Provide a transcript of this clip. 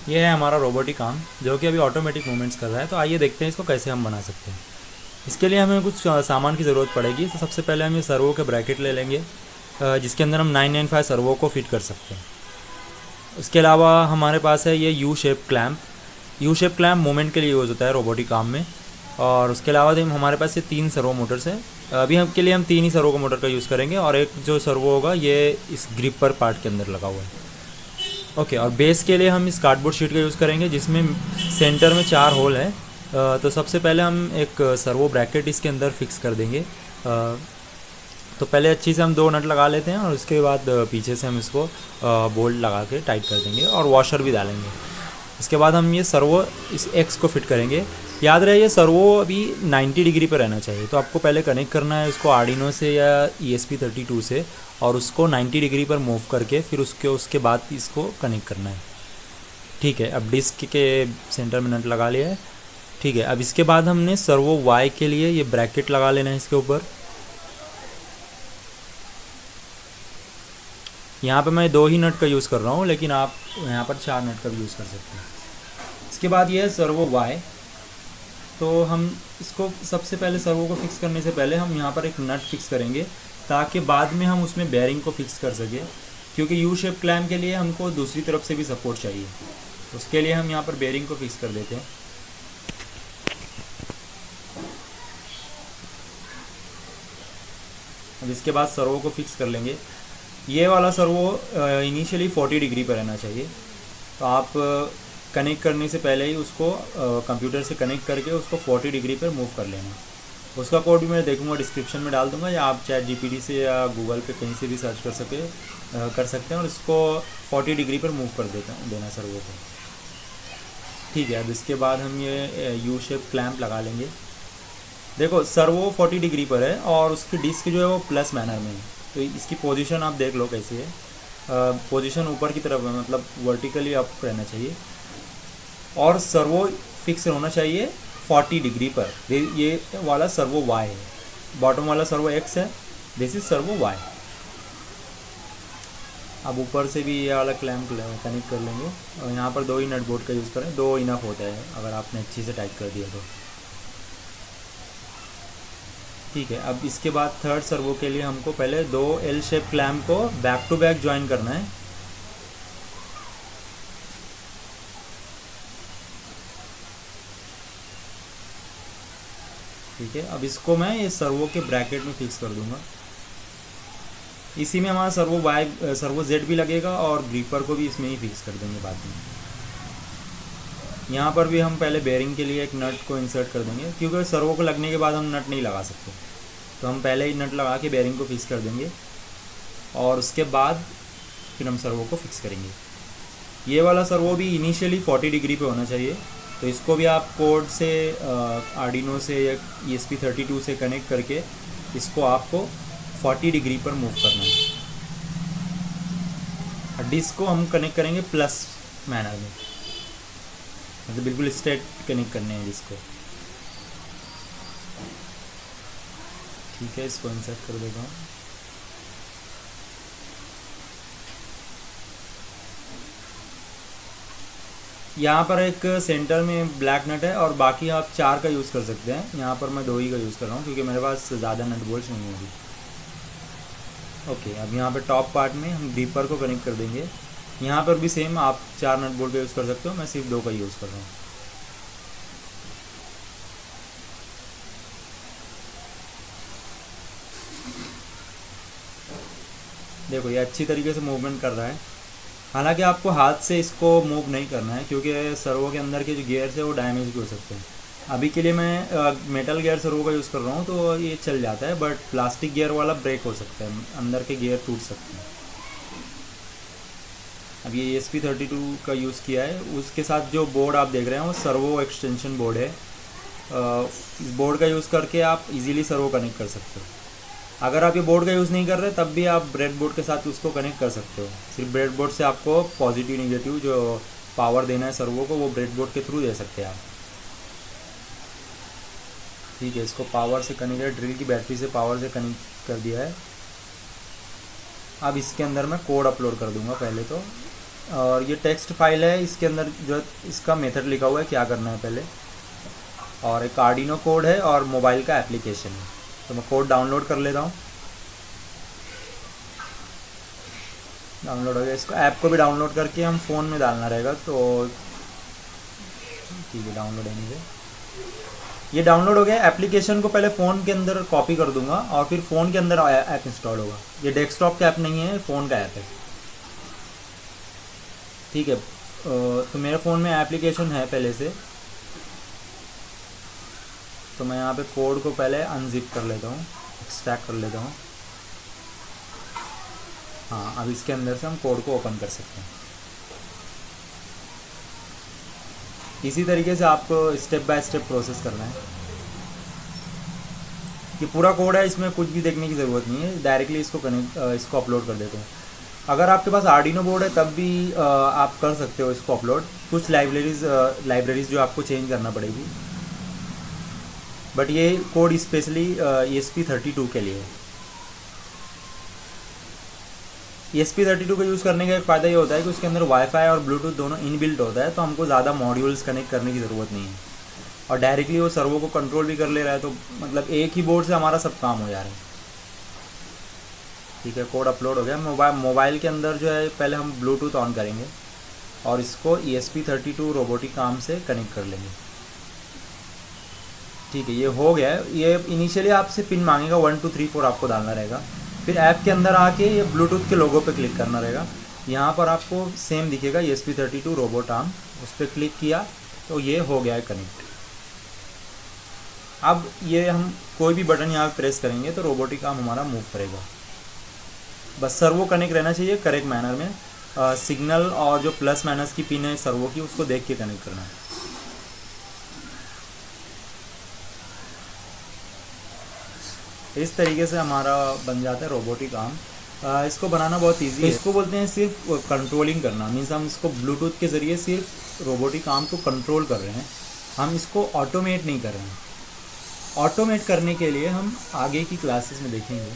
ये है हमारा रोबोटिक आर्म जो कि अभी ऑटोमेटिक मूवमेंट्स कर रहा है। तो आइए देखते हैं इसको कैसे हम बना सकते हैं। इसके लिए हमें कुछ सामान की ज़रूरत पड़ेगी। तो सबसे पहले हम ये सर्वो के ब्रैकेट ले लेंगे, जिसके अंदर हम 995 सर्वो को फिट कर सकते हैं। उसके अलावा हमारे पास है ये U shape clamp. U shape clamp movement के लिए यूज़ होता है रोबोटिक आर्म में। और उसके अलावा हमारे पास ये 3 सर्वो मोटर्स हैं। अभी हम के लिए हम 3 ही सर्वो का मोटर का यूज़ करेंगे, और एक जो सर्वो होगा ये इस ग्रिप पर पार्ट के अंदर लगा हुआ है। ओके, और बेस के लिए हम इस कार्डबोर्ड शीट का यूज़ करेंगे, जिसमें सेंटर में 4 होल है। तो सबसे पहले हम एक सर्वो ब्रैकेट इसके अंदर फिक्स कर देंगे। तो पहले अच्छी से हम 2 नट लगा लेते हैं, और उसके बाद पीछे से हम इसको बोल्ट लगा के टाइट कर देंगे और वॉशर भी डालेंगे। इसके बाद हम ये सर्वो इस एक्स को फिट करेंगे। याद रहे ये सर्वो अभी 90 डिग्री पर रहना चाहिए। तो आपको पहले कनेक्ट करना है इसको आर्डिनो से या ESP32 से, और उसको 90 डिग्री पर मूव करके फिर उसके बाद इसको कनेक्ट करना है। ठीक है, अब डिस्क के सेंटर में नट लगा लिया है। ठीक है, अब इसके बाद हमने सर्वो वाई के लिए ये ब्रैकेट लगा लेना है इसके ऊपर। यहाँ पे मैं 2 ही नट का यूज़ कर रहा हूँ, लेकिन आप यहाँ पर 4 नट का भी यूज़ कर सकते हैं। इसके बाद ये है सर्वो वाई। तो हम इसको सबसे पहले सर्वो को फिक्स करने से पहले हम यहाँ पर एक नट फिक्स करेंगे, ताकि बाद में हम उसमें बेयरिंग को फिक्स कर सकें, क्योंकि यू शेप क्लैम्प के लिए हमको दूसरी तरफ से भी सपोर्ट चाहिए। उसके लिए हम यहाँ पर बेयरिंग को फिक्स कर देते हैं। अब इसके बाद सर्वो को फिक्स कर लेंगे। ये वाला सर्वो इनिशियली 40 डिग्री पर रहना चाहिए। तो आप कनेक्ट करने से पहले ही उसको कंप्यूटर से कनेक्ट करके उसको 40 डिग्री पर मूव कर लेना। उसका कोड भी मैं देखूंगा, डिस्क्रिप्शन में डाल दूंगा, या आप चैट जीपीटी से या गूगल पे कहीं से भी सर्च कर सकते हैं, और इसको 40 डिग्री पर मूव कर देना सर्वो को। ठीक है, अब इसके बाद हम ये यू शेप क्लैम्प लगा लेंगे। देखो सर्वो 40 डिग्री पर है, और उसकी डिस्क जो है वो प्लस मैनर में है। तो इसकी पोजीशन आप देख लो कैसी है। पोजीशन ऊपर की तरफ है, मतलब वर्टिकली अप रहना चाहिए, और सर्वो फिक्स होना चाहिए 40 डिग्री पर। ये वाला सर्वो वाई है, बॉटम वाला सर्वो एक्स है, दिस इज सर्वो वाई। अब ऊपर से भी ये वाला क्लैम्प कनेक्ट कर लेंगे, और यहाँ पर 2 ही नट बोल्ट का यूज़ करें, 2 इनफ होता है अगर आपने अच्छी से टाइट कर दिया तो। ठीक है, अब इसके बाद थर्ड सर्वो के लिए हमको पहले 2 एल शेप क्लैम्प को बैक टू बैक ज्वाइन करना है। ठीक है, अब इसको मैं ये सर्वो के ब्रैकेट में फिक्स कर दूंगा। इसी में हमारा सर्वो जेड भी लगेगा, और ग्रीपर को भी इसमें ही फिक्स कर देंगे बाद में। यहाँ पर भी हम पहले बेयरिंग के लिए एक नट को इंसर्ट कर देंगे, क्योंकि सर्वो को लगने के बाद हम नट नहीं लगा सकते। तो हम पहले ही नट लगा के बेयरिंग को फिक्स कर देंगे, और उसके बाद फिर हम सर्वो को फिक्स करेंगे। ये वाला सर्वो भी इनिशियली 40 डिग्री पे होना चाहिए। तो इसको भी आप कोड से आर्डिनो से या ESP32 से कनेक्ट करके इसको आपको 40 डिग्री पर मूव करना है। डिस्क को हम कनेक्ट करेंगे प्लस मैनर में, मतलब बिल्कुल स्ट्रेट कनेक्ट करने हैं डिस्क को। ठीक है, इसको इंसर्ट कर देता हूँ। यहाँ पर एक सेंटर में ब्लैक नट है, और बाकी आप 4 का यूज़ कर सकते हैं। यहाँ पर मैं 2 ही का यूज़ कर रहा हूँ, क्योंकि मेरे पास ज़्यादा नट बोल्ट्स नहीं है अभी। ओके, अब यहाँ पर टॉप पार्ट में हम ग्रीपर को कनेक्ट कर देंगे। यहाँ पर भी सेम आप 4 नट बोल्ट का यूज़ कर सकते हो, मैं सिर्फ 2 का यूज़ कर रहा हूँ। देखो ये अच्छी तरीके से मूवमेंट कर रहा है। हालांकि आपको हाथ से इसको मूव नहीं करना है, क्योंकि सर्वो के अंदर के जो गियर्स है वो डैमेज भी हो सकते हैं। अभी के लिए मैं मेटल गियर सर्वो का यूज़ कर रहा हूँ, तो ये चल जाता है, बट प्लास्टिक गियर वाला ब्रेक हो सकता है, अंदर के गियर टूट सकते हैं। अब ये ESP32 का यूज़ किया है। उसके साथ जो बोर्ड आप देख रहे हैं वो सर्वो एक्सटेंशन बोर्ड है। इस बोर्ड का यूज़ करके आप इजीली सर्वो कनेक्ट कर सकते हो। अगर आप ये बोर्ड का यूज़ नहीं कर रहे तब भी आप ब्रेड बोर्ड के साथ उसको कनेक्ट कर सकते हो। सिर्फ ब्रेड बोर्ड से आपको पॉजिटिव निगेटिव जो पावर देना है सर्वो को, वो ब्रेड बोर्ड के थ्रू दे सकते हैं आप। ठीक है, इसको पावर से कनेक्ट है, ड्रिल की बैटरी से पावर से कनेक्ट कर दिया है। अब इसके अंदर मैं कोड अपलोड कर दूंगा पहले तो। और ये टेक्स्ट फाइल है, इसके अंदर जो इसका मेथड लिखा हुआ है क्या करना है पहले, और एक आर्डिनो कोड है और मोबाइल का एप्लीकेशन है। तो मैं कोड डाउनलोड कर लेता हूँ। डाउनलोड हो गया, इसको ऐप को भी डाउनलोड करके हम फ़ोन में डालना रहेगा। तो ठीक है, डाउनलोड है नहीं, ये डाउनलोड हो गया। एप्लीकेशन को पहले फ़ोन के अंदर कॉपी कर दूंगा और फिर फ़ोन के अंदर ऐप इंस्टॉल होगा। ये डेस्कटॉप का ऐप नहीं है, फ़ोन का ऐप है। ठीक है, तो मेरे फ़ोन में एप्लीकेशन है पहले से, तो मैं यहाँ पे कोड को पहले अनजिप कर लेता हूँ, एक्सट्रैक्ट कर लेता हूँ। हाँ, अब इसके अंदर से हम कोड को ओपन कर सकते हैं। इसी तरीके से आपको स्टेप बाय स्टेप प्रोसेस करना है। ये पूरा कोड है, इसमें कुछ भी देखने की ज़रूरत नहीं है, डायरेक्टली इसको अपलोड कर देते हैं। अगर आपके पास आर्डिनो बोर्ड है तब भी आप कर सकते हो इसको अपलोड। कुछ लाइब्रेरीज जो आपको चेंज करना पड़ेगी, बट ये कोड स्पेशली ESP32 के लिए है। ESP32 का यूज़ करने का एक फ़ायदा ये होता है कि उसके अंदर वाईफाई और ब्लूटूथ दोनों इनबिल्ट होता है, तो हमको ज़्यादा मॉड्यूल्स कनेक्ट करने की ज़रूरत नहीं है, और डायरेक्टली वो सर्वो को कंट्रोल भी कर ले रहा है। तो मतलब एक ही बोर्ड से हमारा सब काम हो जा रहा है। ठीक है, कोड अपलोड हो गया। मोबाइल के अंदर जो है पहले हम ब्लूटूथ ऑन करेंगे और इसको ESP32 रोबोटिक आर्म से कनेक्ट कर लेंगे। ठीक है, ये हो गया है। ये इनिशियली आपसे पिन मांगेगा, 1 2 3 4 आपको डालना रहेगा। फिर ऐप के अंदर आके ये ब्लूटूथ के लोगो पे क्लिक करना रहेगा। यहाँ पर आपको सेम दिखेगा ESP32 रोबोट आर्म, उस पर क्लिक किया तो ये हो गया है कनेक्ट। अब ये हम कोई भी बटन यहाँ प्रेस करेंगे तो रोबोटिक आर्म हमारा मूव करेगा। बस सर्वो कनेक्ट रहना चाहिए करेक्ट मैनर में। सिग्नल और जो प्लस माइनस की पिन है सर्वो की, उसको देख के कनेक्ट करना है। इस तरीके से हमारा बन जाता है रोबोटिक आर्म। इसको बनाना बहुत इजी है। इसको बोलते हैं सिर्फ कंट्रोलिंग करना, मीन्स हम इसको ब्लूटूथ के ज़रिए सिर्फ रोबोटिक आर्म को कंट्रोल कर रहे हैं, हम इसको ऑटोमेट नहीं कर रहे हैं। ऑटोमेट करने के लिए हम आगे की क्लासेस में देखेंगे।